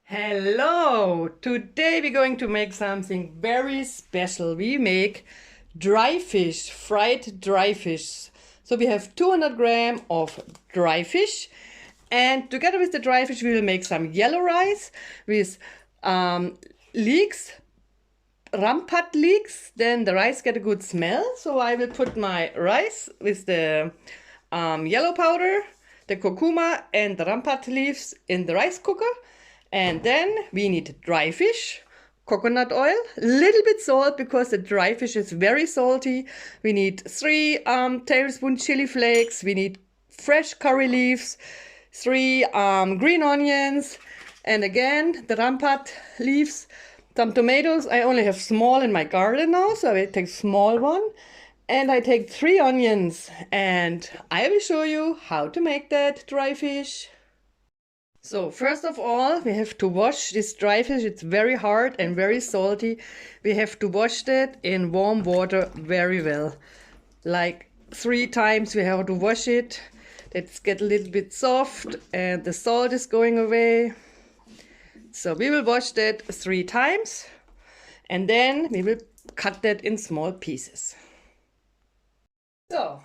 Hello! Today we're going to make something very special. We make dry fish, fried dry fish. So we have 200 grams of dry fish, and together with the dry fish we will make some yellow rice with leeks, rampa leeks. Then the rice get a good smell. So I will put my rice with the yellow powder, the kurkuma and the rampa leaves in the rice cooker. And then we need dry fish, coconut oil, little bit salt because the dry fish is very salty. We need 3 tablespoon chili flakes. We need fresh curry leaves, 3 green onions, and again the rampat leaves, some tomatoes. I only have small in my garden now, so I take small one. And I take 3 onions, and I will show you how to make that dry fish. So first of all, we have to wash this dry fish. It's very hard and very salty. We have to wash that in warm water very well. Like 3 times we have to wash it. Let's get a little bit soft and the salt is going away. So we will wash that 3 times and then we will cut that in small pieces. So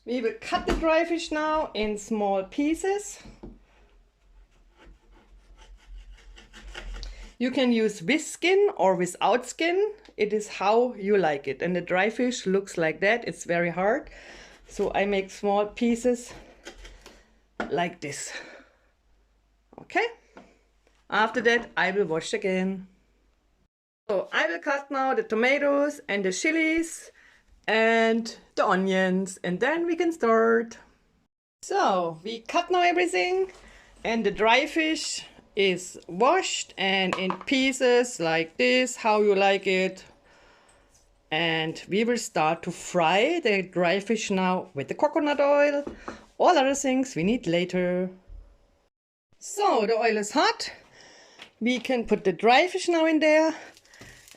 we will cut the dry fish now in small pieces. You can use with skin or without skin. It is how you like it. And the dry fish looks like that. It's very hard. So I make small pieces like this. Okay. After that, I will wash again. So I will cut now the tomatoes and the chilies and the onions. And then we can start. So we cut now everything. And the dry fish is washed and in pieces like this, how you like it. And we will start to fry the dry fish now with the coconut oil. All other things we need later. So the oil is hot. We can put the dry fish now in there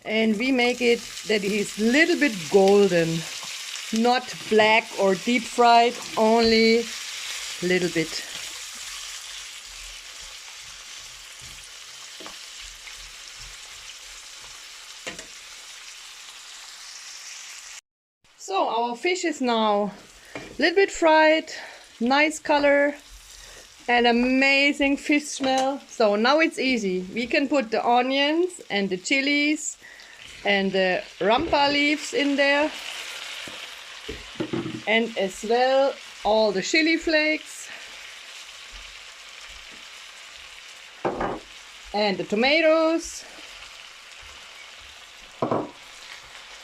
and we make it that it is a little bit golden, not black or deep fried, only a little bit. So our fish is now a little bit fried, nice color and amazing fish smell. So now it's easy. We can put the onions and the chilies and the rampa leaves in there. And as well all the chili flakes. And the tomatoes.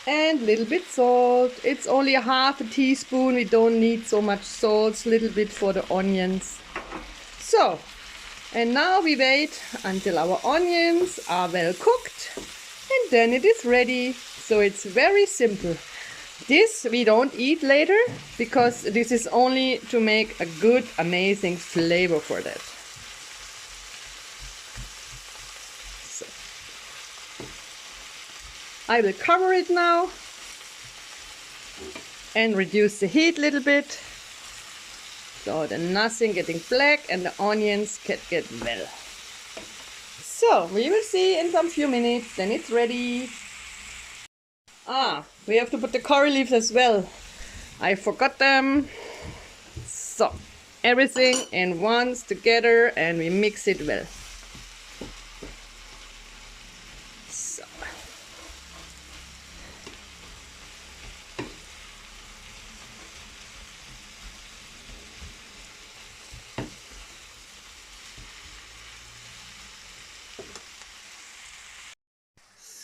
And a little bit salt. It's only a half a teaspoon. We don't need so much salt. A little bit for the onions. So, and now we wait until our onions are well cooked. And then it is ready. So it's very simple. This we don't eat later because this is only to make a good, amazing flavor for that. I will cover it now and reduce the heat a little bit so the nothing getting black and the onions can get well. So we will see in some few minutes, then it's ready. We have to put the curry leaves as well. I forgot them. So everything in once together and we mix it well.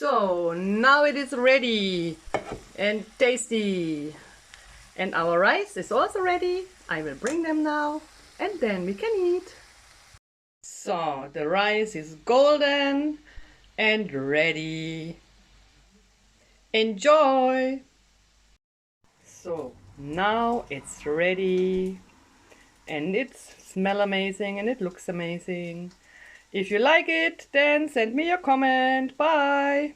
So now it is ready and tasty. And our rice is also ready. I will bring them now and then we can eat. So the rice is golden and ready. Enjoy! So now it's ready and it smells amazing and it looks amazing. If you like it, then send me a comment. Bye!